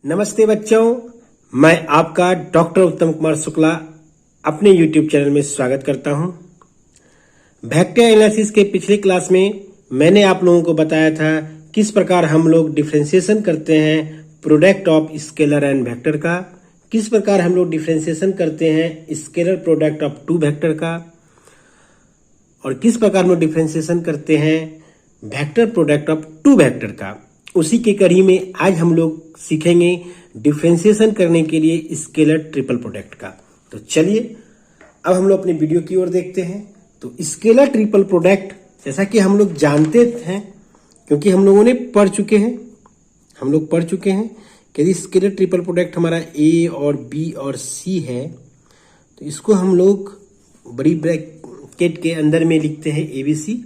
नमस्ते बच्चों, मैं आपका डॉक्टर उत्तम कुमार शुक्ला अपने YouTube चैनल में स्वागत करता हूं। वेक्टर एनालिसिस के पिछले क्लास में मैंने आप लोगों को बताया था किस प्रकार हम लोग डिफरेंशिएशन करते हैं product of scalar and vector का, किस प्रकार हम लोग डिफरेंशिएशन करते हैं scalar product of two vector का, और किस प्रकार हम लोग डिफरेंशिएशन करते हैं vector product of two vector का। उसी के कड़ी में आज हम लोग सीखेंगे डिफरेंशिएशन करने के लिए स्केलर ट्रिपल प्रोडक्ट का। तो चलिए अब हम लोग अपने वीडियो की ओर देखते हैं। तो स्केलर ट्रिपल प्रोडक्ट जैसा कि हम लोग जानते हैं, क्योंकि हम लोगों ने पढ़ चुके हैं कि यदि स्केलर ट्रिपल प्रोडक्ट हमारा ए और बी और सी है तो इसको हम लोग बड़ी ब्रैकेट के अंदर में लिखते हैं ABC,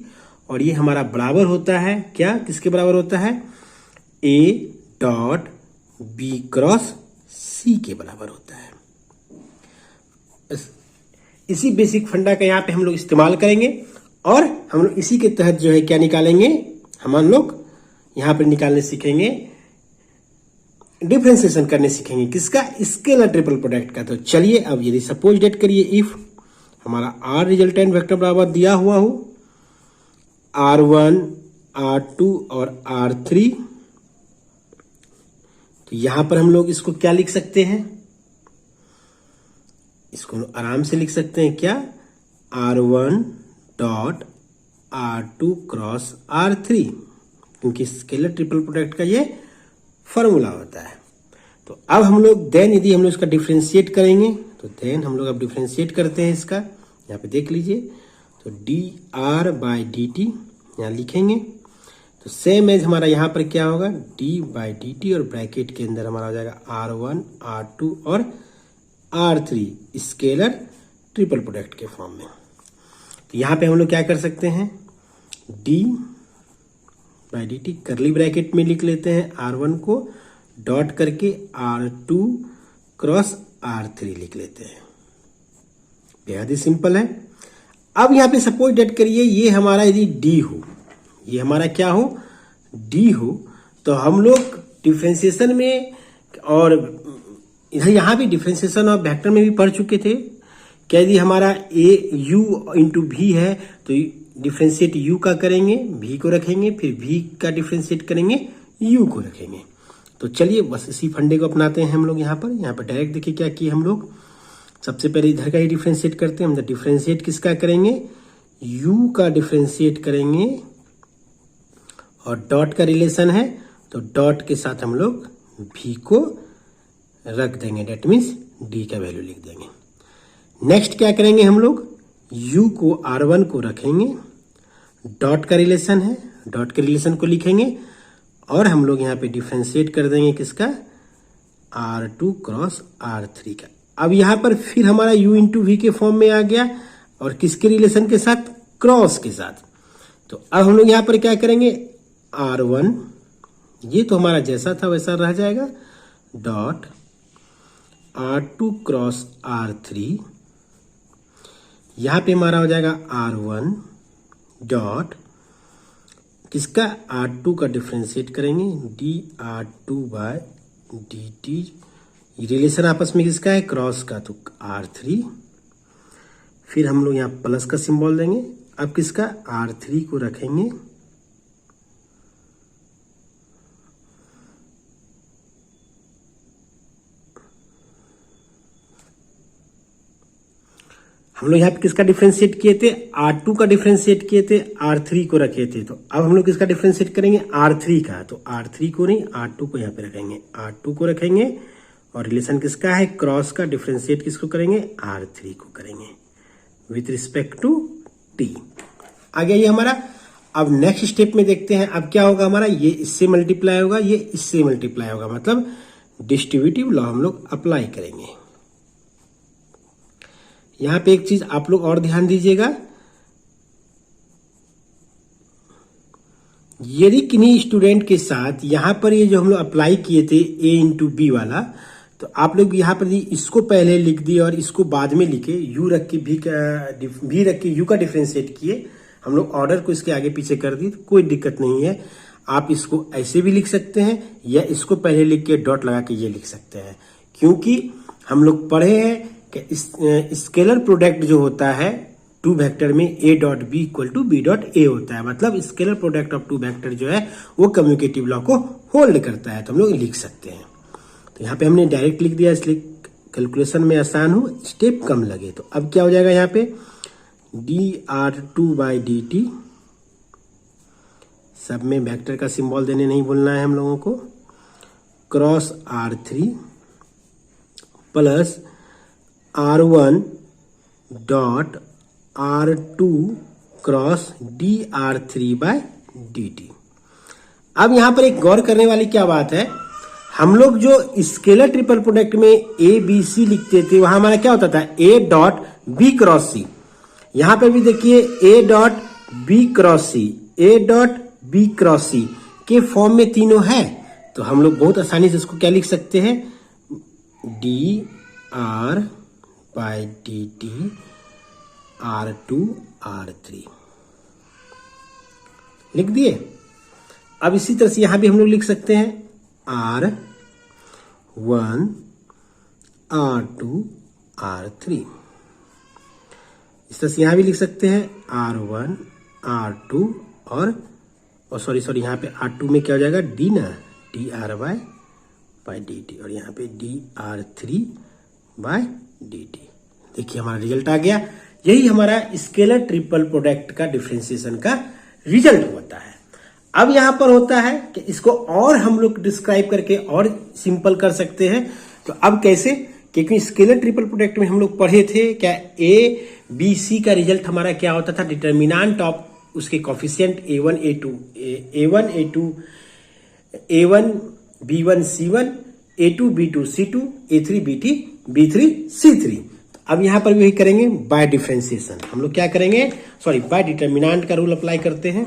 और ये हमारा बराबर होता है क्या, किसके बराबर होता है, A dot B cross C के बराबर होता है। इसी बेसिक फंडा का यहाँ पे हम लोग इस्तेमाल करेंगे और हम लोग इसी के तहत जो है क्या निकालेंगे, हम लोग यहाँ पर निकालने सीखेंगे, डिफरेंशिएशन करने सीखेंगे किसका, स्केलर ट्रिपल प्रोडक्ट का। तो चलिए अब यदि सपोज डेट करिए इफ हमारा R रिजल्टेंट वेक्टर बराबर दिया हुआ हो R1, R2 और R3, तो यहां पर हम लोग इसको क्या लिख सकते हैं, इसको आराम से लिख सकते हैं क्या, R1 dot R2 cross R3, क्योंकि स्केलर ट्रिपल प्रोडक्ट का ये फॉर्मूला होता है। तो अब हम लोग देन यदि हम लोग इसका डिफरेंशिएट करेंगे तो देन हम लोग अब डिफरेंशिएट करते हैं इसका, यहाँ पे देख लीजिए। तो dr बाई dt यहाँ लिखेंगे, तो सेम एज हमारा यहाँ पर क्या होगा d बाई dt, और ब्रैकेट के अंदर हमारा हो जाएगा R1, R2 और R3 स्केलर ट्रिपल प्रोडक्ट के फॉर्म में। तो यहाँ पे हम लोग क्या कर सकते हैं, d बाई dt करली ब्रैकेट में लिख लेते हैं, R1 को डॉट करके R2 क्रॉस R3 लिख लेते हैं। बेहद ही सिंपल है। अब यहाँ पे सपोज डेट करिए ये हमारा यदि D हो, ये हमारा क्या हो, D हो, तो हम लोग डिफरेंशिएशन में और इधर यहाँ भी डिफरेंशिएशन और वेक्टर में भी पढ़ चुके थे। क्या यदि हमारा U इंटू V है तो डिफरेंशिएट U का करेंगे, V को रखेंगे, फिर V का डिफरेंशिएट करेंगे, U को रखेंगे। तो चलिए बस इसी फंडे को अपनाते हैं हम लोग यहाँ पर डायरेक्ट देखिए क्या किए हम लोग। सबसे पहले इधर का ही डिफरेंशिएट करते हैं हम। डिफरेंशिएट किसका करेंगे, U का डिफरेंशिएट करेंगे, और डॉट का रिलेशन है तो डॉट के साथ हम लोग V को रख देंगे, डेट मीन्स D का वैल्यू लिख देंगे। नेक्स्ट क्या करेंगे हम लोग, U को R1 को रखेंगे, डॉट का रिलेशन है, डॉट के रिलेशन को लिखेंगे, और हम लोग यहाँ पे डिफरेंशिएट कर देंगे किसका, R2 क्रॉस R3 का। अब यहाँ पर फिर हमारा U इंटू V के फॉर्म में आ गया, और किसके रिलेशन के साथ, क्रॉस के साथ। तो अब हम लोग यहाँ पर क्या करेंगे, R1 ये तो हमारा जैसा था वैसा रह जाएगा, डॉट R2 क्रॉस R3, यहाँ पे हमारा हो जाएगा R1 डॉट किसका, R2 का डिफरेंशिएट करेंगे, dR2 बाय dt, रिलेशन आपस में किसका है, क्रॉस का, तो R3, फिर हम लोग यहाँ प्लस का सिंबल देंगे। अब किसका, R3 को रखेंगे, हम लोग यहाँ पे किसका डिफरेंशिएट किए थे, R2 का डिफरेंशिएट किए थे, R3 को रखे थे। तो अब हम लोग किसका डिफरेंशिएट करेंगे, R3 का। तो R3 को नहीं, R2 को यहाँ पे रखेंगे, R2 को रखेंगे, और रिलेशन किसका है, क्रॉस का, डिफरेंशिएट किसको करेंगे, R3 को करेंगे विथ रिस्पेक्ट टू T। आ गया ये हमारा। अब नेक्स्ट स्टेप में देखते हैं अब क्या होगा हमारा, ये इससे मल्टीप्लाई होगा, ये इससे मल्टीप्लाई होगा, मतलब डिस्ट्रीब्यूटिव लॉ हम लोग अप्लाई करेंगे। यहां पे एक चीज आप लोग और ध्यान दीजिएगा, यदि किन्हीं स्टूडेंट के साथ यहां पर ये जो हम लोग अप्लाई किए थे A इंटू B वाला, तो आप लोग यहां पर इसको पहले लिख दिए और इसको बाद में लिखे, U रख के V रख के U का डिफरेंशिएट किए, हम लोग ऑर्डर को इसके आगे पीछे कर दिए, तो कोई दिक्कत नहीं है। आप इसको ऐसे भी लिख सकते हैं या इसको पहले लिख के डॉट लगा के ये लिख सकते हैं, क्योंकि हम लोग पढ़े हैं कि स्केलर प्रोडक्ट जो होता है टू वेक्टर में a dot B equal to B dot A होता है, मतलब scalar product of two vector जो है वो कम्युटेटिव लॉ को होल्ड करता है, तो हम लोग लिख सकते हैं। तो यहाँ पे हमने डायरेक्ट लिख दिया, इसलिए कैलकुलेशन में आसान हो, स्टेप कम लगे। तो अब क्या हो जाएगा यहाँ पे dr2/dt, सब में वेक्टर का सिंबल देने नहीं भूलना है हम लोगों को, cross r3 plus r1 dot r2 cross dr3/dt। अब यहां पर एक गौर करने वाली क्या बात है, हम लोग जो स्केलर ट्रिपल प्रोडक्ट में ए बी सी लिखते थे वहां हमारा क्या होता था a dot B cross C. यहां पर भी देखिए a dot B cross C, a dot B cross C के फॉर्म में तीनों है, तो हम लोग बहुत आसानी से इसको क्या लिख सकते हैं, dr/dt r2 r3 लिख दिए। अब इसी तरह से यहां भी हम लोग लिख सकते हैं r1 r2 r3, इस तरह से यहां भी लिख सकते हैं r1 r2 और सॉरी यहाँ पे r2 में क्या हो जाएगा d ना, dr/dt और यहाँ पे dr3/dt। देखिए हमारा रिजल्ट आ गया। यही हमारा स्केलर ट्रिपल प्रोडक्ट का डिफरेंशिएशन का रिजल्ट होता है। अब यहां पर होता है कि इसको और हम लोग डिस्क्राइब करके और सिंपल कर सकते हैं। तो अब कैसे, क्योंकि स्केलर ट्रिपल प्रोडक्ट में हम लोग पढ़े थे क्या ए बी सी का रिजल्ट हमारा क्या होता था, डिटर्मिनेंट ऑफ उसके coefficient a1 a1 b1 c1 a2 b2 c2 a3 b3 c3। अब यहां पर भी वही करेंगे बाय डिफरेंशिएशन। हम लोग क्या करेंगे, सॉरी बाय डिटर्मिनेंट का रूल अप्लाई करते हैं,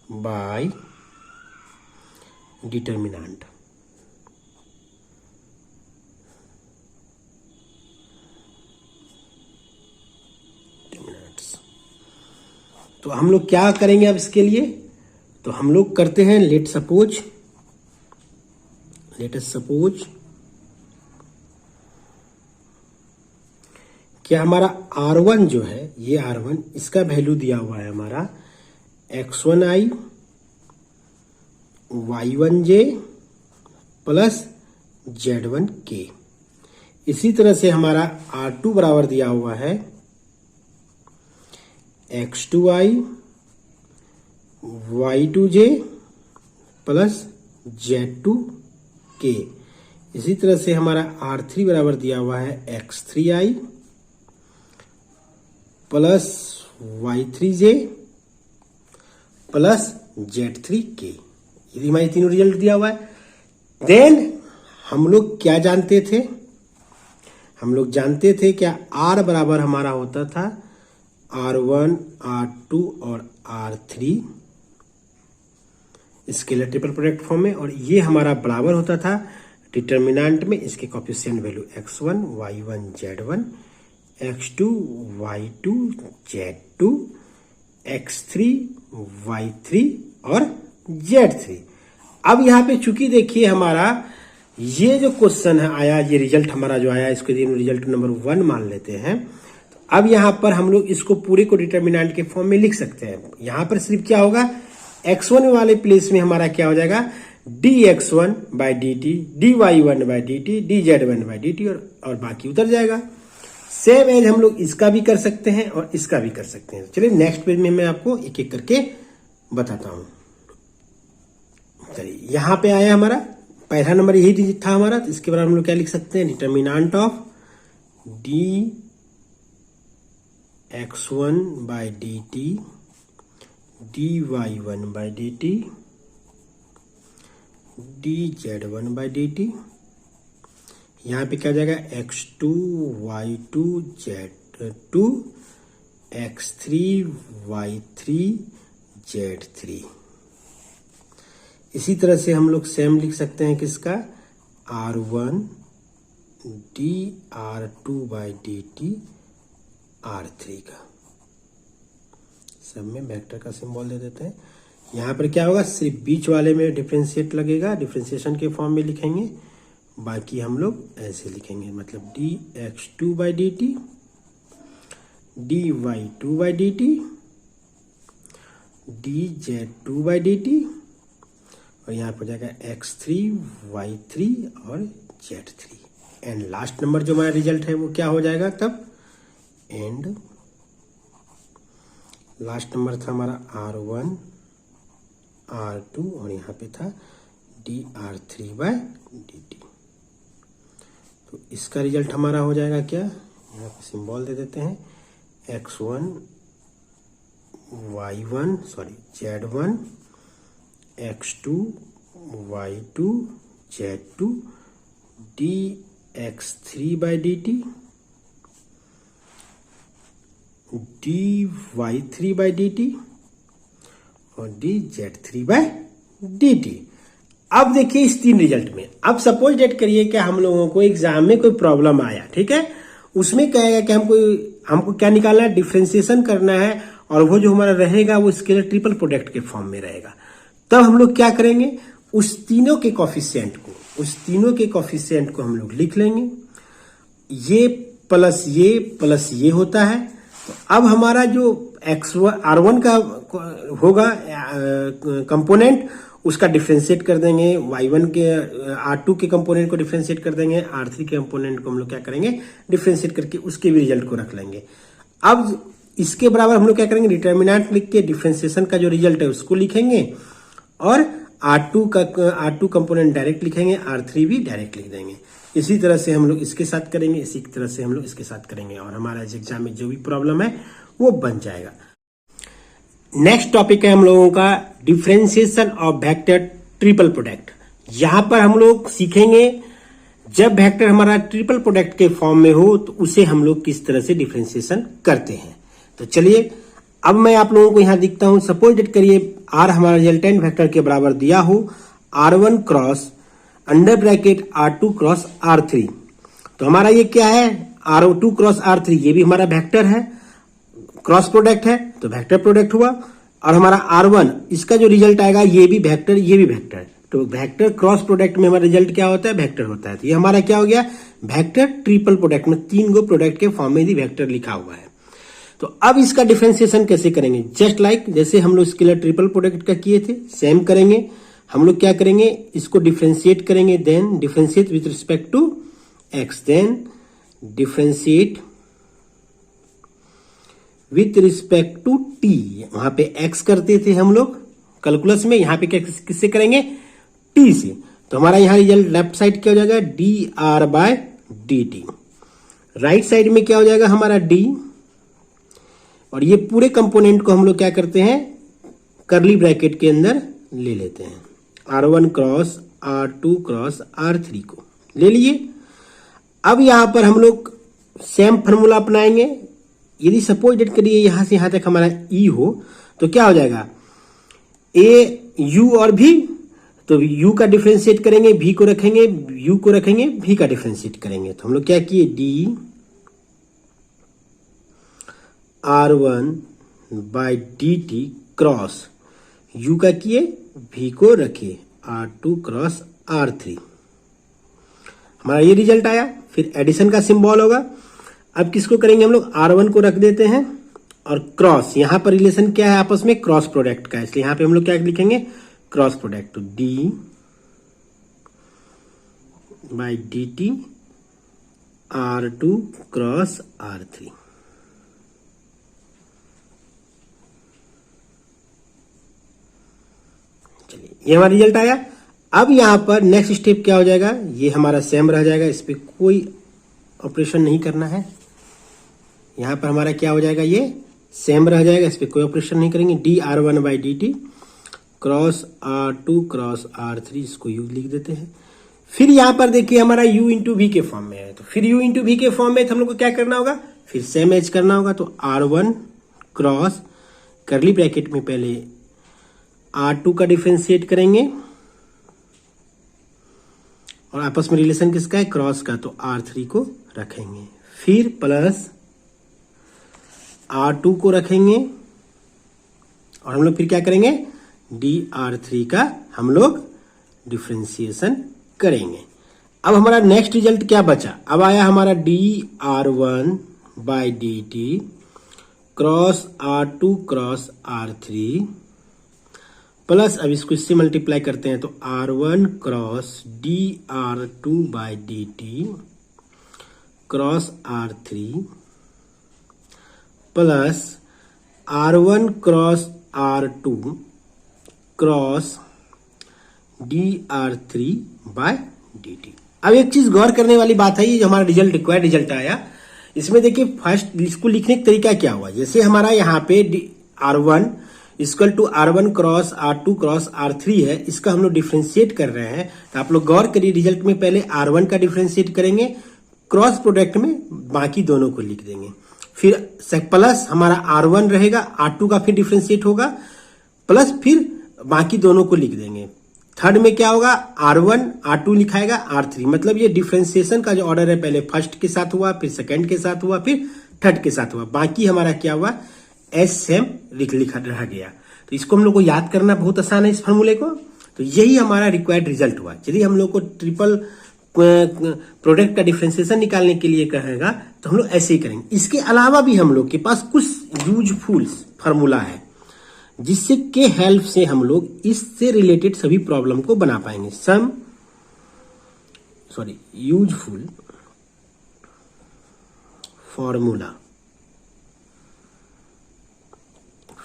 बाय डिटर्मिनेंट। तो हम लोग क्या करेंगे अब इसके लिए, तो हम लोग करते हैं लेट अस सपोज क्या हमारा r1 जो है, ये r1 इसका वैल्यू दिया हुआ है हमारा x1i y1j प्लस z1k। इसी तरह से हमारा r2 बराबर दिया हुआ है x2i y2j प्लस z2k। इसी तरह से हमारा r3 बराबर दिया हुआ है x3i plus y3j plus z3k। यदि हमारे तीनों रिजल्ट दिया हुआ है, देन हम लोग क्या जानते थे, हम लोग जानते थे क्या r बराबर हमारा होता था r1 r2 और r3 scalar triple product form में, और ये हमारा बराबर होता था डिटर्मिनेंट में इसके coefficient value x1 y1 z1 x2 y2 z2 x3 y3 और z3। अब यहाँ पे चूंकि देखिए हमारा ये जो क्वेश्चन है आया, ये रिजल्ट हमारा जो आया इसको रिजल्ट नंबर 1 मान लेते हैं। तो अब यहाँ पर हम लोग इसको पूरे को डिटर्मिनेंट के फॉर्म में लिख सकते हैं। यहाँ पर सिर्फ क्या होगा, x1 वाले प्लेस में हमारा क्या हो जाएगा dx1/dt dy1/dt dz1/dt और बाकी उतर जाएगा। सेम एज हम लोग इसका भी कर सकते हैं और इसका भी कर सकते हैं। चलिए नेक्स्ट पेज में मैं आपको एक एक करके बताता हूं। चलिए यहां पे आया हमारा पहला नंबर यही डिजिट था हमारा, तो इसके बाद हम लोग क्या लिख सकते हैं, determinant of dx1/dt dy1/dt dz1/dt। यहाँ पे क्या हो जाएगा x2 y2 z2 x3 y3 z3। इसी तरह से हम लोग सेम लिख सकते हैं किसका, r1 dr2/dt r3 का। सब में वेक्टर का सिंबल दे देते हैं। यहाँ पर क्या होगा, सिर्फ बीच वाले में डिफ्रेंशिएट लगेगा, डिफ्रेंशिएशन के फॉर्म में लिखेंगे, बाकी हम लोग ऐसे लिखेंगे, मतलब dx2/dt, dy2/dt, dz2/dt, और यहाँ पर जाएगा x3, y3 और z3। एंड लास्ट नंबर जो हमारा रिजल्ट है वो क्या हो जाएगा तब, एंड लास्ट नंबर था हमारा R1, R2 और यहाँ पे था dr3/dt। तो इसका रिजल्ट हमारा हो जाएगा क्या, यहाँ पे सिंबल दे देते हैं, x1 y1 z1, x2 y2 z2, dx3/dt, dy3/dt और dz3/dt। अब देखिए इस तीन रिजल्ट में, अब सपोज डेट करिए कि हम लोगों को एग्जाम में कोई प्रॉब्लम आया, ठीक है, उसमें कहेगा कि हमको क्या निकालना है, डिफरेंशिएशन करना है, और वो जो हमारा रहेगा वो स्केलर ट्रिपल प्रोडक्ट के फॉर्म में रहेगा। तब हम लोग क्या करेंगे, उस तीनों के कोफिशिएंट को हम लोग लिख लेंगे, ये प्लस ये होता है। तो अब हमारा जो R1 का होगा कंपोनेंट, उसका डिफरेंशिएट कर देंगे, y1 के R2 के कंपोनेंट को डिफरेंशिएट कर देंगे, R3 के कंपोनेंट को हम लोग क्या करेंगे, डिफरेंशिएट करके उसके भी रिजल्ट को रख लेंगे। अब इसके बराबर हम लोग क्या करेंगे, डिटर्मिनेंट लिख के डिफरेंशिएशन का जो रिजल्ट है उसको लिखेंगे, और R2 कंपोनेंट डायरेक्ट लिखेंगे, R3 भी डायरेक्ट लिख देंगे। इसी तरह से हम लोग इसके साथ करेंगे, इसी तरह से हम लोग इसके साथ करेंगे, और हमारा एग्जाम में जो भी प्रॉब्लम है वो बन जाएगा। नेक्स्ट टॉपिक है हम लोगों का differentiation of vector triple product. यहां पर हम लोग सीखेंगे जब वेक्टर हमारा ट्रिपल प्रोडक्ट के फॉर्म में हो तो उसे हम लोग किस तरह से डिफरेंशिएशन करते हैं। तो चलिए अब मैं आप लोगों को यहां दिखता हूं, सपोज डेट करिए R हमारा रिजल्टेंट वेक्टर के बराबर दिया हो R1 cross under bracket R2 cross R3। तो हमारा ये क्या है, R2 क्रॉस R3, ये भी हमारा वेक्टर है, क्रॉस प्रोडक्ट है, तो वेक्टर प्रोडक्ट हुआ। और हमारा R1 इसका जो रिजल्ट आएगा ये भी वेक्टर, ये भी वेक्टर, तो वेक्टर क्रॉस प्रोडक्ट में हमारा रिजल्ट क्या होता है, वेक्टर होता है। तो ये हमारा क्या हो गया, वेक्टर ट्रिपल प्रोडक्ट में 3 गो प्रोडक्ट के फॉर्म में ही वेक्टर लिखा हुआ है। तो अब इसका डिफरेंशिएशन कैसे करेंगे, जस्ट लाइक जैसे हम लोग स्केलर ट्रिपल प्रोडक्ट का किए थे सेम करेंगे। हम लोग क्या करेंगे, इसको डिफरेंशिएट करेंगे, then differentiate with respect to x, then differentiate with respect to t। वहां पे x करते थे हम लोग कैलकुलस में, यहां पे किससे करेंगे, t से। तो हमारा यहां रिजल्ट लेफ्ट साइड क्या हो जाएगा, dr/dt। राइट साइड में क्या हो जाएगा हमारा d, और ये पूरे कंपोनेंट को हम लोग क्या करते हैं, करली ब्रैकेट के अंदर ले लेते हैं, R1 cross R2 cross R3 को ले लिए। अब यहां पर हम लोग सेम फॉर्मूला अपनाएंगे। यदि सपोज डेट करिए यहां से यहां तक हमारा E हो तो क्या हो जाएगा, A U और V, तो U का डिफरेंशिएट करेंगे, V को रखेंगे, U को रखेंगे, V का डिफरेंशिएट करेंगे। तो हम लोग क्या किए, D R1/dt क्रॉस U का किए, V को रखिए, R2 क्रॉस R3। हमारा ये रिजल्ट आया। फिर एडिशन का सिंबल होगा। अब किसको करेंगे हम लोग, R1 को रख देते हैं, और क्रॉस, यहां पर रिलेशन क्या है आपस में, क्रॉस प्रोडक्ट का, इसलिए यहां पे हम लोग क्या लिखेंगे, क्रॉस प्रोडक्ट। तो d/dt R2 क्रॉस R3। चलिए ये हमारा रिजल्ट आया। अब यहां पर नेक्स्ट स्टेप क्या हो जाएगा, ये हमारा सेम रह जाएगा, इस पे कोई ऑपरेशन नहीं करना है। यहां पर हमारा क्या हो जाएगा, ये सेम रह जाएगा, इस पे कोई ऑपरेशन नहीं करेंगे। dr1/dt cross R2 cross R3, इसको u लिख देते हैं। फिर यहां पर देखिए हमारा u इंटू वी के फॉर्म में है, तो फिर u इंटू वी के फॉर्म में हम लोग को क्या करना होगा, फिर सेम एज करना होगा। तो R1 क्रॉस करली ब्रैकेट में पहले R2 का डिफरेंशिएट करेंगे, और आपस में रिलेशन किसका है, क्रॉस का, तो R3 को रखेंगे। फिर प्लस R2 को रखेंगे, और हम लोग फिर क्या करेंगे, dr3 का हम लोग डिफ्रेंसिएशन करेंगे। अब हमारा नेक्स्ट रिजल्ट क्या बचा, अब आया हमारा dr1 by dt cross r2 cross r3 plus, अब इसको इससे मल्टीप्लाई करते हैं तो r1 cross dr2 by dt cross r3 plus r1 cross r2 cross dr3 by dt। अब एक चीज गौर करने वाली बात है, ये जो हमारा रिजल्ट रिक्वायर्ड रिजल्ट आया, इसमें देखिए फर्स्ट इसको लिखने का तरीका क्या हुआ। जैसे हमारा यहाँ पे r1 equal to r1 cross r2 cross r3 है, इसका हम लोग डिफ्रेंशिएट कर रहे हैं, तो आप लोग गौर करिए रिजल्ट में पहले r1 का डिफ्रेंशिएट करेंगे, क्रॉस प्रोडक्ट में बाकी दोनों को लिख देंगे, फिर प्लस हमारा r1 रहेगा, r2 का फिर डिफ्रेंशिएट होगा, प्लस फिर बाकी दोनों को लिख देंगे। थर्ड में क्या होगा, r1 r2 लिखाएगा r3, मतलब ये डिफ्रेंशिएशन का जो ऑर्डर है पहले फर्स्ट के साथ हुआ, फिर सेकंड के साथ हुआ, फिर थर्ड के साथ हुआ, बाकी हमारा क्या हुआ एस सेम लिखा रह गया। तो इसको हम लोग को याद करना बहुत आसान है इस फॉर्मूले को। तो यही हमारा रिक्वायर्ड रिजल्ट हुआ। यदि हम लोग को ट्रिपल प्रोडक्ट का डिफ्रेंशिएशन निकालने के लिए कहेगा तो हम लोग ऐसे ही करेंगे। इसके अलावा भी हम लोग के पास कुछ यूजफुल फॉर्मूला है जिससे के हेल्प से हम लोग इससे रिलेटेड सभी प्रॉब्लम को बना पाएंगे। Useful formula,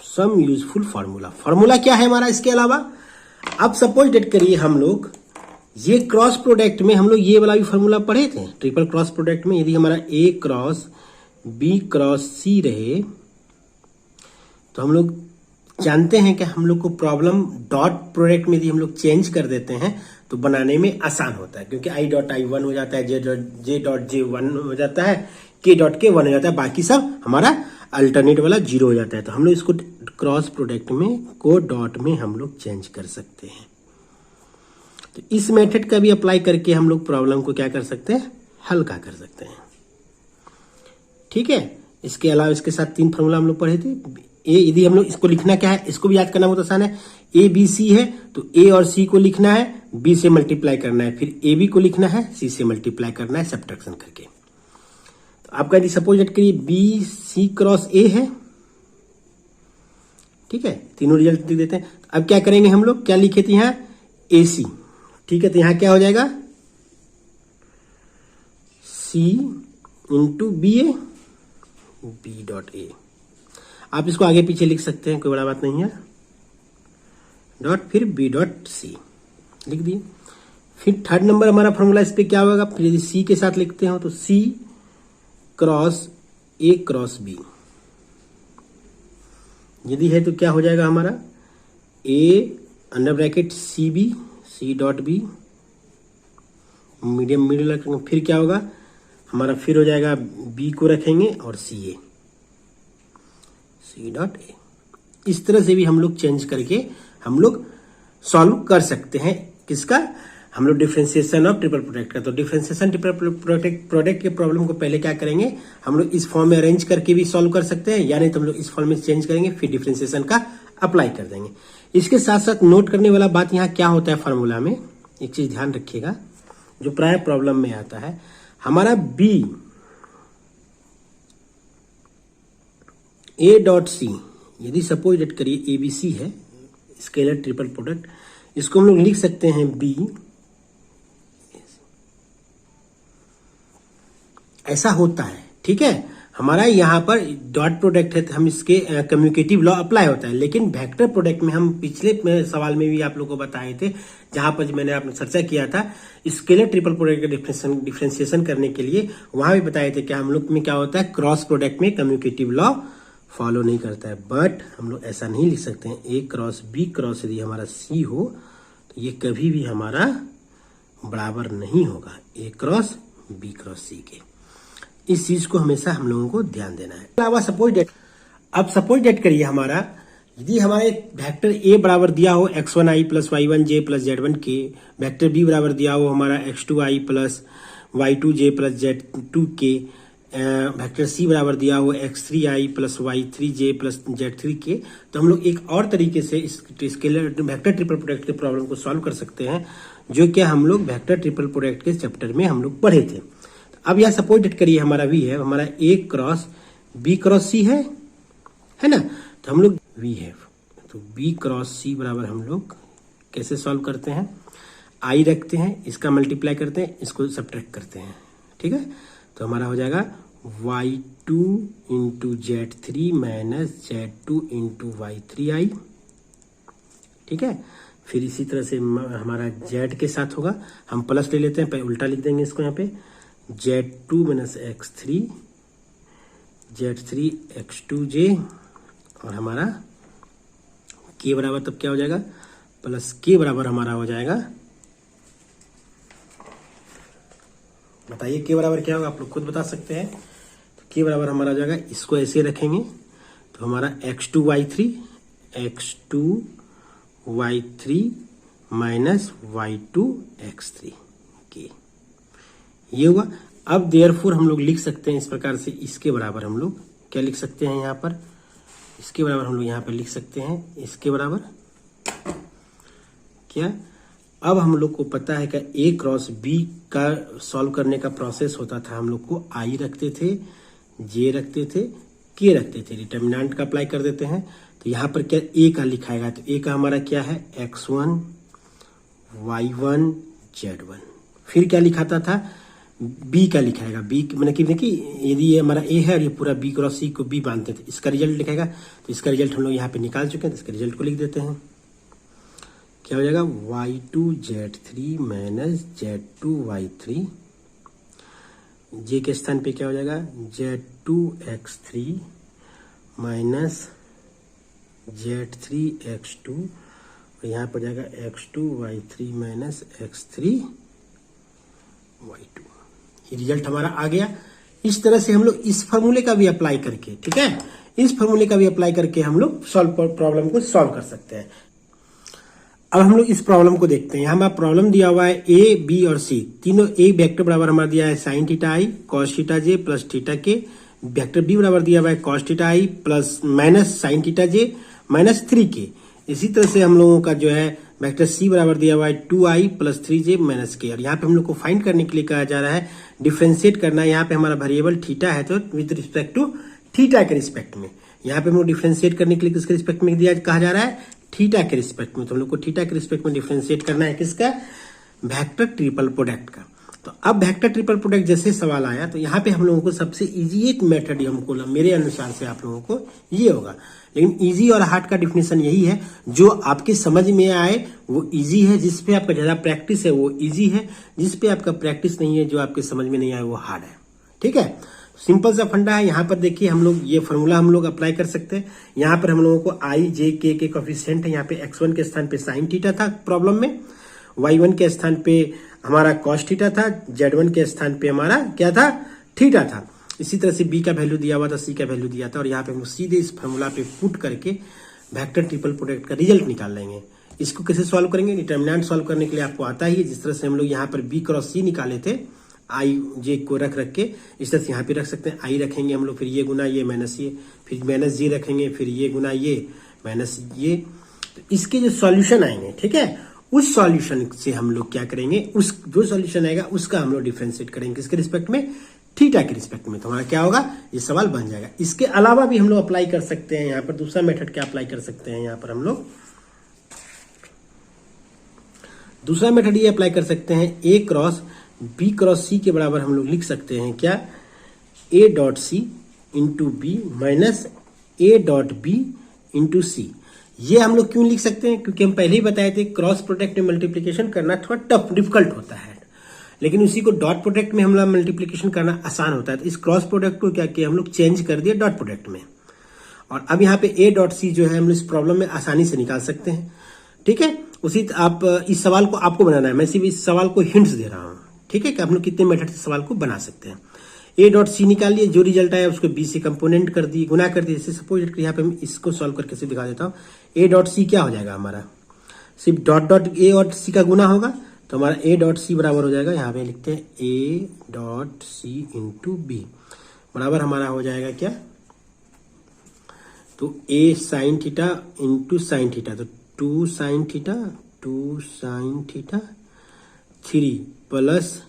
some useful formula क्या है हमारा इसके अलावा। अब सपोज डेट करिए हम लोग ये क्रॉस प्रोडक्ट में हम लोग ये वाला भी फॉर्मूला पढ़े थे, ट्रिपल क्रॉस प्रोडक्ट में यदि हमारा a cross b cross c रहे तो हम लोग जानते हैं कि हम लोग को प्रॉब्लम डॉट प्रोडक्ट में यदि हम लोग चेंज कर देते हैं तो बनाने में आसान होता है, क्योंकि i डॉट i 1 हो जाता है, j डॉट j 1 हो जाता है, k डॉट k 1 हो जाता है, बाकी सब हमारा अल्टरनेट वाला 0 हो जाता है। तो हम लोग इसको क्रॉस प्रोडक्ट में को डॉट में हम लोग चेंज कर सकते हैं। तो इस मेथड का भी अप्लाई करके हम लोग प्रॉब्लम को क्या कर सकते हैं, हल्का कर सकते हैं। ठीक है, इसके अलावा इसके साथ 3 फॉर्मूला हम लोग पढ़े थे। ए यदि हम लोग इसको लिखना क्या है, इसको भी याद करना बहुत आसान है। ए बी सी है तो ए और सी को लिखना है, बी से मल्टीप्लाई करना है, फिर ए बी को लिखना है, सी से मल्टीप्लाई करना है सब्ट्रैक्शन करके। तो आपका यदि सपोज डेट करिए बी सी क्रॉस ए है, ठीक है, तीनों रिजल्ट लिख देते हैं। अब क्या करेंगे हम लोग, क्या लिखे थे यहाँ ए सी, ठीक है, तो यहां क्या हो जाएगा C into B A B dot A. आप इसको आगे पीछे लिख सकते हैं, कोई बड़ा बात नहीं है, डॉट फिर बी डॉट सी लिख दिए। फिर थर्ड नंबर हमारा फॉर्मूला इस पे क्या होगा, फिर यदि सी के साथ लिखते हो तो C cross A cross B, यदि है तो क्या हो जाएगा हमारा A under bracket C B C dot B medium middle रखेंगे, फिर क्या होगा हमारा, फिर हो जाएगा बी को रखेंगे और सी डॉट ए। इस तरह से भी हम लोग चेंज करके हम लोग सॉल्व कर सकते हैं किसका, हम लोग डिफरेंशिएशन ऑफ ट्रिपल प्रोडक्ट का। तो डिफरेंशिएशन ट्रिपल प्रोडक्ट के प्रॉब्लम को पहले क्या करेंगे, हम लोग इस फॉर्म में अरेंज करके भी सॉल्व कर सकते हैं, यानी तो हम लोग इस फॉर्म में चेंज करेंगे फिर डिफरेंशिएशन का अप्लाई कर देंगे। इसके साथ साथ नोट करने वाला बात यहाँ क्या होता है फार्मूला में, एक चीज ध्यान रखिएगा जो प्राय प्रॉब्लम में आता है, हमारा बी ए डॉट सी, यदि सपोज डेट करिए ए बी सी है स्केलर ट्रिपल प्रोडक्ट, इसको हम लोग लिख सकते हैं बी, ऐसा होता है। ठीक है, हमारा यहाँ पर डॉट प्रोडक्ट है तो हम इसके कम्युनिकेटिव लॉ अप्लाई होता है, लेकिन वेक्टर प्रोडक्ट में हम पिछले सवाल में भी आप लोगों को बताए थे, जहां पर मैंने आपने चर्चा किया था स्केलर ट्रिपल प्रोडक्ट का डिफरेंशिएशन करने के लिए, वहां भी बताए थे कि हम लोग में क्या होता है, क्रॉस प्रोडक्ट में कम्युनिकेटिव लॉ फॉलो नहीं करता है। बट हम लोग ऐसा नहीं लिख सकते हैं ए क्रॉस बी क्रॉस यदि हमारा सी हो तो ये कभी भी हमारा बराबर नहीं होगा ए क्रॉस बी क्रॉस सी के। इस चीज को हमेशा हम लोगों को ध्यान देना है। अलावा सपोज डेट, अब सपोज डेट करिए हमारा यदि हमारे वेक्टर ए बराबर दिया हो x1i plus y1j plus z1k, vector B बराबर दिया हो हमारा x2i plus y2j plus z2k, vector C बराबर दिया हुआ x3i plus y3j plus z3k, तो हम लोग एक और तरीके से इस स्केलर वेक्टर ट्रिपल प्रोडक्ट के प्रॉब्लम को सॉल्व कर सकते हैं, जो कि हम लोग वेक्टर ट्रिपल प्रोडक्ट के चैप्टर में हम लोग पढ़े थे। तो अब यहाँ सपोज डेट करिए हमारा v है, हमारा a cross b cross c है ना, तो हम लोग v है, तो b क्रॉस c बराबर हम लोग कैसे सॉल्व करते हैं, i रखते हैं, इसका मल्टीप्लाई करते हैं, इसको सब्ट्रैक्ट करते हैं, ठीक है। तो हमारा हो जाएगा y2 into z3 minus z2 into y3i, ठीक है। फिर इसी तरह से हमारा z के साथ होगा, हम प्लस ले लेते हैं, पहले उल्टा लिख देंगे इसको यहाँ पे, z2 minus x3 z3 x2j, और हमारा k बराबर तब क्या हो जाएगा, प्लस k बराबर हमारा हो जाएगा, बताइए k बराबर क्या होगा, आप लोग खुद बता सकते हैं। तो k बराबर हमारा हो जाएगा, इसको ऐसे रखेंगे तो हमारा x2y3 माइनस y2x3 k, ये हुआ। अब देयरफॉर हम लोग लिख सकते हैं इस प्रकार से, इसके बराबर हम लोग क्या लिख सकते हैं यहाँ पर, इसके बराबर हम लोग यहाँ पर लिख सकते हैं, इसके बराबर क्या, अब हम लोग को पता है कि a क्रॉस b का सॉल्व करने का प्रोसेस होता था, हम लोग को i रखते थे, j रखते थे, k रखते थे, डिटर्मिनेंट का अप्लाई कर देते हैं। तो यहाँ पर क्या a का लिखाएगा, तो a का हमारा क्या है x1 y1 z1, फिर क्या लिखाता था, b का लिखाएगा, b मैंने कि देखिए यदि ये हमारा a है और ये पूरा b क्रॉस c को b मानते थे, इसका रिजल्ट लिखाएगा। तो इसका रिजल्ट हम लोग यहाँ पे निकाल चुके हैं, तो इसके रिजल्ट को लिख देते हैं, क्या हो जाएगा y2 z3 minus z2 y3, j के स्थान पे क्या हो जाएगा z2 x3 minus z3 x2, और यहाँ पर जाएगा x2 y3 minus x3 y2। ये रिजल्ट हमारा आ गया। इस तरह से हम लोग इस फॉर्मूले का भी अप्लाई करके, ठीक है, इस फॉर्मूले का भी अप्लाई करके हम लोग प्रॉब्लम को सॉल्व कर सकते हैं। अब हम लोग इस प्रॉब्लम को देखते हैं। यहाँ हमारा प्रॉब्लम दिया हुआ है a, b और c, तीनों a वेक्टर बराबर हमारा दिया है sine theta i cos theta j plus theta k, vector b बराबर दिया हुआ है cos theta i plus minus sine theta j minus 3k। इसी तरह से हम लोगों का जो है वेक्टर c बराबर दिया हुआ है 2i plus 3j minus k, और यहाँ पे हम लोग को फाइंड करने के लिए कहा जा रहा है डिफ्रेंशिएट करना है। यहाँ पे हमारा वेरिएबल थीटा है, तो विद रिस्पेक्ट टू थीटा के रिस्पेक्ट में, यहाँ पे हम लोग डिफ्रेंशिएट करने के लिए किसके रिस्पेक्ट में दिया कहा जा रहा है, थीटा के रिस्पेक्ट में। तो हम लोग को थीटा के रिस्पेक्ट में डिफरेंशिएट करना है किसका, वेक्टर ट्रिपल प्रोडक्ट का। तो अब वेक्टर ट्रिपल प्रोडक्ट जैसे सवाल आया, तो यहाँ पे हम लोगों को सबसे इजी एक मेथड हमको मेरे अनुसार से आप लोगों को ये होगा, लेकिन इजी और हार्ड का डिफिनेशन यही है, जो आपके समझ में आए वो इजी है, जिसपे आपका ज्यादा प्रैक्टिस है वो इजी है, जिसपे आपका प्रैक्टिस नहीं है, जो आपके समझ में नहीं आए वो हार्ड है, ठीक है। सिंपल सा फंडा है। यहाँ पर देखिए हम लोग ये फॉर्मूला हम लोग अप्लाई कर सकते हैं। यहाँ पर हम लोगों को i j k के कोफिशिएंट है, यहाँ पे x1 के स्थान पे साइन थीटा था प्रॉब्लम में, y1 के स्थान पे हमारा कॉस थीटा था, z1 के स्थान पे हमारा क्या था, थीटा था। इसी तरह से b का वैल्यू दिया हुआ था, c का वैल्यू दिया था, और यहाँ पे हम सीधे इस फॉर्मूला पे पुट करके वेक्टर ट्रिपल प्रोडक्ट का रिजल्ट निकाल लेंगे। इसको कैसे सॉल्व करेंगे, डिटर्मिनेंट सॉल्व करने के लिए आपको आता ही है। जिस तरह से हम लोग यहाँ पर b क्रॉस c निकाले थे, आई जे को रख के इस तरह से यहाँ पे रख सकते हैं, आई रखेंगे हम लोग, फिर ये गुना ये माइनस ये, फिर माइनस जे रखेंगे, फिर ये गुना ये माइनस ये। तो इसके जो सॉल्यूशन आएंगे, ठीक है, उस सॉल्यूशन से हम लोग क्या करेंगे, उस जो सॉल्यूशन आएगा उसका हम लोग डिफरेंशिएट करेंगे किसके रिस्पेक्ट में, थीटा के रिस्पेक्ट में। तो हमारा क्या होगा, ये सवाल बन जाएगा। इसके अलावा भी हम लोग अप्लाई कर सकते हैं, यहाँ पर दूसरा मेथड क्या अप्लाई कर सकते हैं, यहाँ पर हम लोग दूसरा मेथड ये अप्लाई कर सकते हैं, A cross B cross C के बराबर हम लोग लिख सकते हैं क्या, A dot C into B minus A dot B into C. ये हम लोग क्यों लिख सकते हैं, क्योंकि हम पहले ही बताए थे क्रॉस प्रोडक्ट में मल्टीप्लीकेशन करना थोड़ा टफ डिफिकल्ट होता है, लेकिन उसी को डॉट प्रोडक्ट में हम लोग मल्टीप्लीकेशन करना आसान होता है। तो इस क्रॉस प्रोडक्ट को क्या किया हम लोग, चेंज कर दिया डॉट प्रोडक्ट में, और अब यहाँ पे ए डॉट सी जो है हम लोग इस प्रॉब्लम में आसानी से निकाल सकते हैं, ठीक है। उसी आप इस सवाल को आपको बनाना है, मैं सिर्फ इस सवाल को हिंट्स दे रहा हूँ, ठीक है, कि हम लोग कितने मेथड से सवाल को बना सकते हैं। ए डॉट सी निकाल लिए, जो रिजल्ट आया उसको बी से कंपोनेंट कर दिए, गुना कर दिए। जैसे सपोज यहाँ पे मैं इसको सॉल्व करके से दिखा देता हूँ। ए डॉट सी क्या हो जाएगा हमारा, सिर्फ डॉट डॉट ए और सी का गुना होगा, तो हमारा ए डॉट सी बराबर हो जाएगा, यहाँ पे लिखते हैं A dot C into B बराबर हमारा हो जाएगा क्या, तो a sine theta into sine theta, तो 2 sine theta 3 plus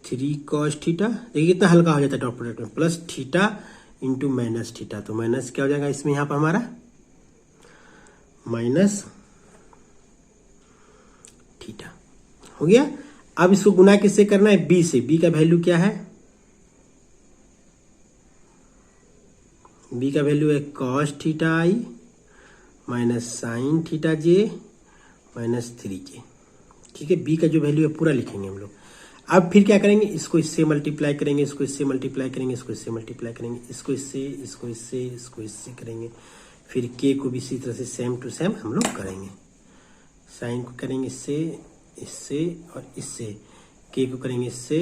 3 cos theta. देखिए कितना हल्का हो जाता है डॉट प्रोडक्ट में, plus theta into minus theta, तो माइनस क्या हो जाएगा इसमें यहाँ पर हमारा माइनस थीटा हो गया। अब इसको गुना किससे करना है, b से। b का वैल्यू क्या है, b का वैल्यू है कॉस थीटा आई माइनस साइन थीटा जे माइनस 3k। ठीक है, b का जो वैल्यू है पूरा लिखेंगे हम लोग। अब फिर क्या करेंगे, इसको इससे मल्टीप्लाई करेंगे, इसको इससे मल्टीप्लाई करेंगे, इसको इससे मल्टीप्लाई करेंगे, इसको इससे, इसको इससे, इसको इससे करेंगे, फिर k को भी इसी तरह से सेम टू सेम हम लोग करेंगे। साइन को करेंगे इससे, इससे और इससे, k को करेंगे इससे,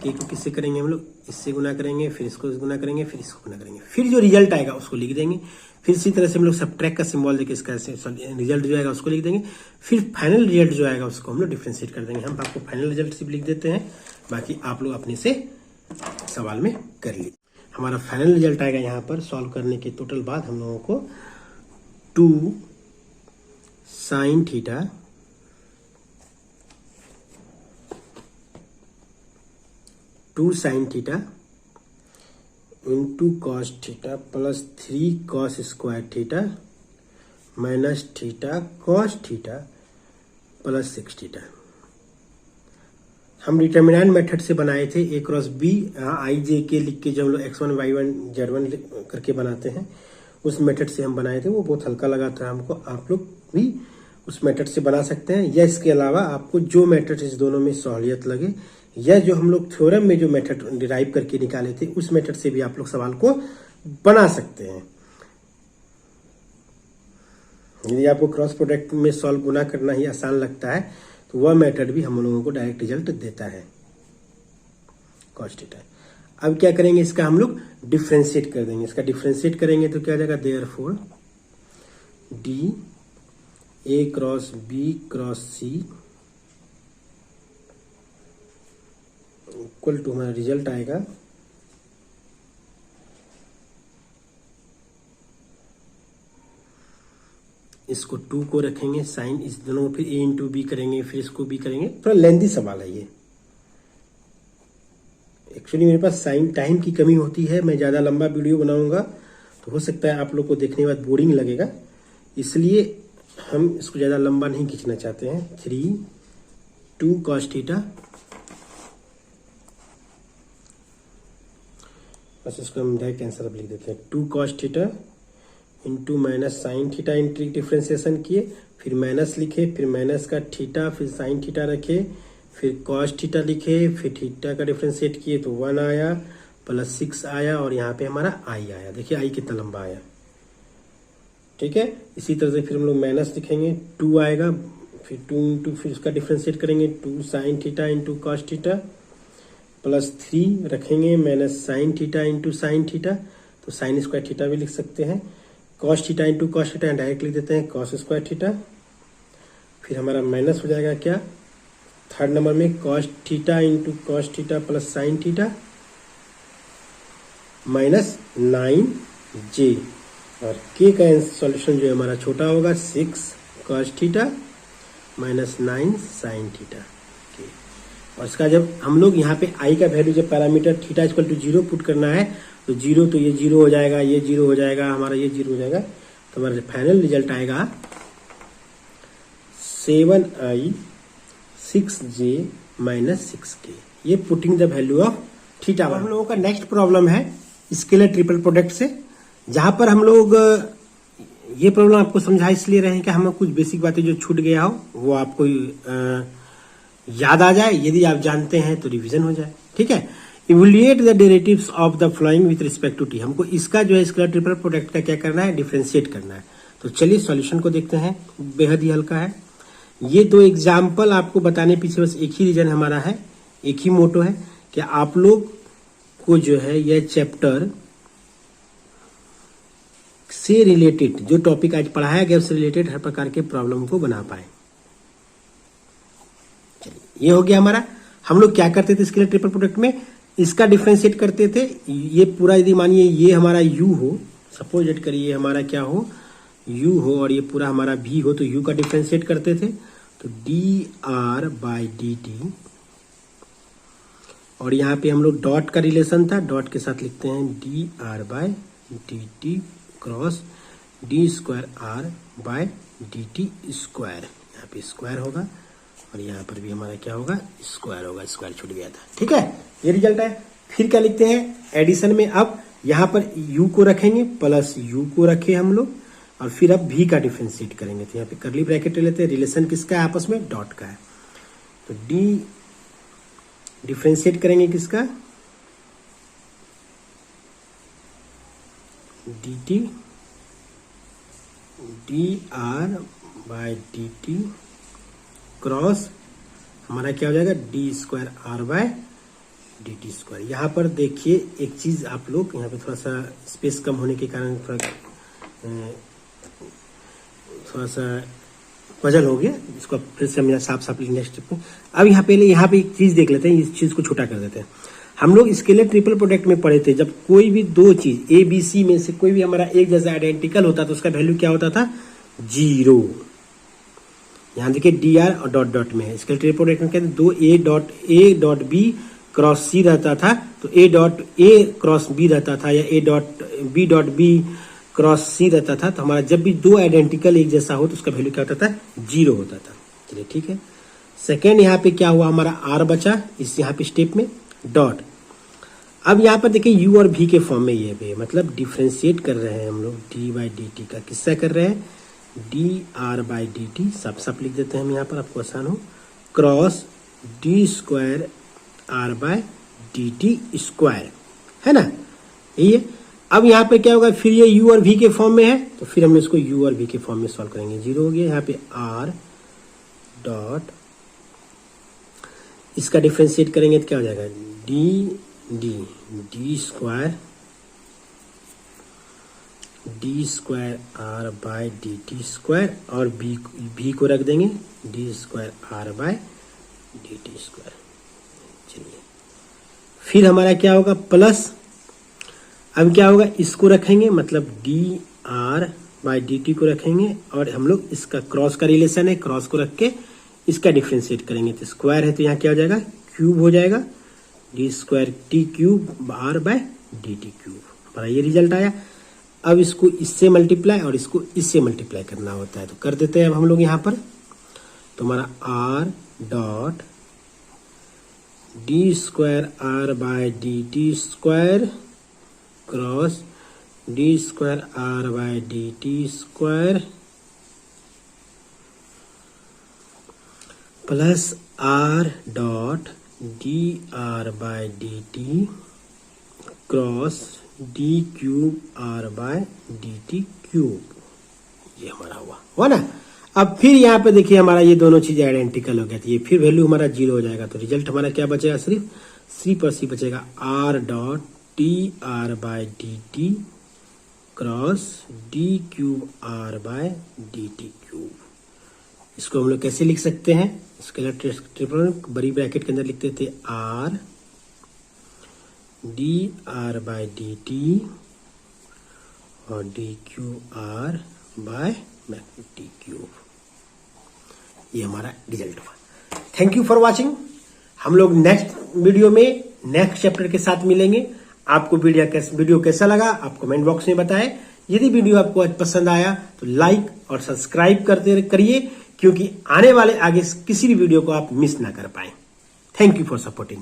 k को किससे करेंगे हम लोग, इससे गुना करेंगे, फिर इसको गुना करेंगे, फिर इसको गुना करेंगे, फिर जो रिजल्ट आएगा उसको लिख देंगे। फिर इसी तरह से हम लोग सब्ट्रैक्ट का सिंबल देके इसका रिजल्ट जो आएगा उसको लिख देंगे। फिर फाइनल रिजल्ट जो आएगा उसको हम लोग डिफरेंशिएट कर देंगे। हम आपको फाइनल रिजल्ट सिर्फ लिख देते हैं, बाकी आप लोग अपने से सवाल में कर लीजिए। हमारा फाइनल रिजल्ट आएगा यहाँ पर सॉल्व करने के टोटल बाद हम लोगों को 2 sine theta into cos theta plus 3 cos square theta minus theta cos theta plus 6 theta. हम डिटर्मिनेंट मेथड से बनाए थे a क्रॉस बी आई जे के लिख के, जब हम लोग x1 y1 z1 करके बनाते हैं उस मेथड से हम बनाए थे। वो बहुत हल्का लगा था हमको। आप लोग भी उस मेथड से बना सकते हैं, या इसके अलावा आपको जो मेथड इस दोनों में सहूलियत लगे, या जो हम लोग थ्योरम में जो मेथड डिराइव करके निकाले थे उस मेथड से भी आप लोग सवाल को बना सकते हैं। यदि आपको क्रॉस प्रोडक्ट में सॉल्व गुना करना ही आसान लगता है तो वह मेथड भी हम लोगों को डायरेक्ट रिजल्ट देता है कॉस थीटा। अब क्या करेंगे, इसका हम लोग डिफरेंशिएट कर देंगे। इसका डिफरेंशिएट करेंगे तो क्या हो जाएगा, therefore D A cross B cross C equal to हमारा रिजल्ट आएगा इसको 2 को रखेंगे साइन, इस दोनों को फिर a इंटू बी करेंगे, फिर इसको b करेंगे। थोड़ा लेंथी सवाल है ये। एक्चुअली मेरे पास साइन टाइम की कमी होती है, मैं ज़्यादा लंबा वीडियो बनाऊंगा तो हो सकता है आप लोग को देखने के बाद बोरिंग लगेगा, इसलिए हम इसको ज़्यादा लंबा नहीं खींचना चाहते हैं। 2 कॉस थीटा, बस इसको हम डायरेक्ट आंसर अब लिख देते हैं। 2 cos theta into minus sign theta into differentiation किए, फिर माइनस लिखे, फिर माइनस का थीटा, फिर साइन थीटा रखे, फिर कॉस थीटा लिखे, फिर थीटा का डिफ्रेंशिएट किए तो 1 आया प्लस 6 आया और यहाँ पे हमारा आई आया। देखिए आई कितना लंबा आया। ठीक है, इसी तरह से फिर हम लोग माइनस लिखेंगे, 2 आएगा, फिर 2 इंटू फिर उसका डिफ्रेंशिएट करेंगे 2 sine theta into cos theta plus 3 रखेंगे minus sign theta into sine theta, तो साइन स्क्वायर थीटा भी लिख सकते हैं। Cos theta into cos theta direct लिख देते हैं कॉस स्क्वायर थीटा। फिर हमारा माइनस हो जाएगा क्या, थर्ड नंबर में cos theta into cos theta plus sine theta minus 9j, और k का सॉल्यूशन जो है हमारा छोटा होगा 6 cos theta minus 9 sine theta. और इसका जब हम लोग यहाँ पे i का वैल्यू जब parameter theta equal to 0 put करना है तो 0 तो ये 0 हो जाएगा, ये 0 हो जाएगा, हमारा ये 0 हो जाएगा, तो हमारा फाइनल रिजल्ट आएगा 7i 6j माइनस 6k। ये putting the value of theta. हम लोगों का नेक्स्ट प्रॉब्लम है स्केलर ट्रिपल प्रोडक्ट से, जहां पर हम लोग ये प्रॉब्लम आपको समझा इसलिए रहे हैं कि हमें कुछ बेसिक बातें जो छूट गया हो वो आपको याद आ जाए, यदि आप जानते हैं तो रिवीजन हो जाए। ठीक है, evaluate the derivatives of the following with respect to T. हमको इसका जो है स्केलर ट्रिपल प्रोडक्ट का क्या करना है, डिफरेंशिएट करना है। तो चलिए सॉल्यूशन को देखते हैं, बेहद ही हल्का है। ये 2 एग्जाम्पल आपको बताने पीछे बस एक ही रीजन हमारा है, एक ही मोटो है कि आप लोग को जो है यह चैप्टर से रिलेटेड जो टॉपिक आज पढ़ाया गया उससे रिलेटेड हर प्रकार के प्रॉब्लम को बना पाए। चलिए ये हो गया हमारा। हम लोग क्या करते थे स्केलर ट्रिपल प्रोडक्ट में, इसका डिफ्रेंशिएट करते थे। ये पूरा यदि मानिए ये हमारा u हो, सपोज इट करिए हमारा क्या हो, u हो और ये पूरा हमारा v हो, तो u का डिफ्रेंशिएट करते थे तो dr/dt, और यहाँ पे हम लोग डॉट का रिलेशन था, डॉट के साथ लिखते हैं dr/dt क्रॉस d²r/dt स्क्वायर, यहाँ पे स्क्वायर होगा और यहाँ पर भी हमारा क्या होगा, स्क्वायर होगा, स्क्वायर छूट गया था। ठीक है, ये रिजल्ट है। फिर क्या लिखते हैं एडिशन में, अब यहाँ पर u को रखेंगे प्लस u को रखे हम लोग और फिर अब v का डिफरेंशिएट करेंगे, तो यहाँ पे करली ब्रैकेट लेते हैं। रिलेशन किसका है आपस में, डॉट का है, तो d डिफरेंशिएट करेंगे किसका, dt dr/dt क्रॉस हमारा क्या हो जाएगा, d²r/dt स्क्वायर। यहाँ पर देखिए एक चीज आप लोग, यहाँ पे थोड़ा सा स्पेस कम होने के कारण थोड़ा सा पजल हो गया, इसको फिर से हम साफ साफ नेक्स्ट स्टेप में। अब यहाँ पे एक चीज देख लेते हैं, इस चीज को छोटा कर देते हैं। हम लोग स्केलर ट्रिपल प्रोडक्ट में पढ़े थे, जब कोई भी दो चीज ए बी सी में से कोई भी हमारा एक जैसा आइडेंटिकल होता तो उसका वैल्यू क्या होता था, 0। यहाँ देखिए डी आर और डॉट डॉट में है, स्केलर ट्रिपल प्रोडक्ट में कहते हैं दो A dot B cross C रहता था तो A dot A cross B रहता था, या A dot B cross C रहता था, तो हमारा जब भी दो आइडेंटिकल एक जैसा हो तो उसका वैल्यू क्या होता था, 0 होता था। चलिए ठीक है। सेकेंड यहाँ पे क्या हुआ, हमारा आर बचा इस यहाँ पे स्टेप में, डॉट। अब यहाँ पर देखिए u और v के फॉर्म में ये भी, मतलब डिफ्रेंशिएट कर रहे हैं हम लोग d/dt का, किससे कर रहे हैं, dr/dt, सब लिख देते हैं हम यहाँ पर आपको आसान हो, क्रॉस d²r/dt स्क्वायर, है ना, यही है। अब यहाँ पे क्या होगा, फिर ये u और v के फॉर्म में है तो फिर हम इसको u और v के फॉर्म में सॉल्व करेंगे। 0 हो गया, यहाँ पे r डॉट, इसका डिफ्रेंशिएट करेंगे तो क्या हो जाएगा, d²r/dt स्क्वायर, और b को रख देंगे d²r/dt स्क्वायर। चलिए फिर हमारा क्या होगा, प्लस, अब क्या होगा, इसको रखेंगे मतलब dr/dt को रखेंगे और हम लोग इसका क्रॉस का रिलेशन है, क्रॉस को रख के इसका डिफ्रेंशिएट करेंगे तो स्क्वायर है, तो यहाँ क्या हो जाएगा, क्यूब हो जाएगा, d²t³ r/dt हमारा ये रिजल्ट आया। अब इसको इससे मल्टीप्लाई और इसको इससे मल्टीप्लाई करना होता है, तो कर देते हैं अब हम लोग यहाँ पर, तो हमारा r dot d²r/dt square cross d²r/dt square plus r dot dr/dt cross d³r/dt cube, ये हमारा हुआ ना। अब फिर यहाँ पे देखिए हमारा ये दोनों चीजें आइडेंटिकल हो गया, तो ये फिर वैल्यू हमारा 0 हो जाएगा, तो रिजल्ट हमारा क्या बचेगा, सिर्फ सी पर सी बचेगा, r dot dr/dt cross d³r/dt cube. इसको हम लोग कैसे लिख सकते हैं, स्केलर ट्रिपल बड़ी ब्रैकेट के अंदर लिखते थे r dr/dt और d³r/dt क्यूब, ये हमारा रिजल्ट हुआ। Thank you for watching. हम लोग नेक्स्ट वीडियो में नेक्स्ट चैप्टर के साथ मिलेंगे। आपको वीडियो कैसा लगा आप कमेंट बॉक्स में बताएं। यदि वीडियो आपको आज पसंद आया तो लाइक और सब्सक्राइब करते करिए, क्योंकि आने वाले आगे किसी भी वीडियो को आप मिस ना कर पाए। Thank you for supporting.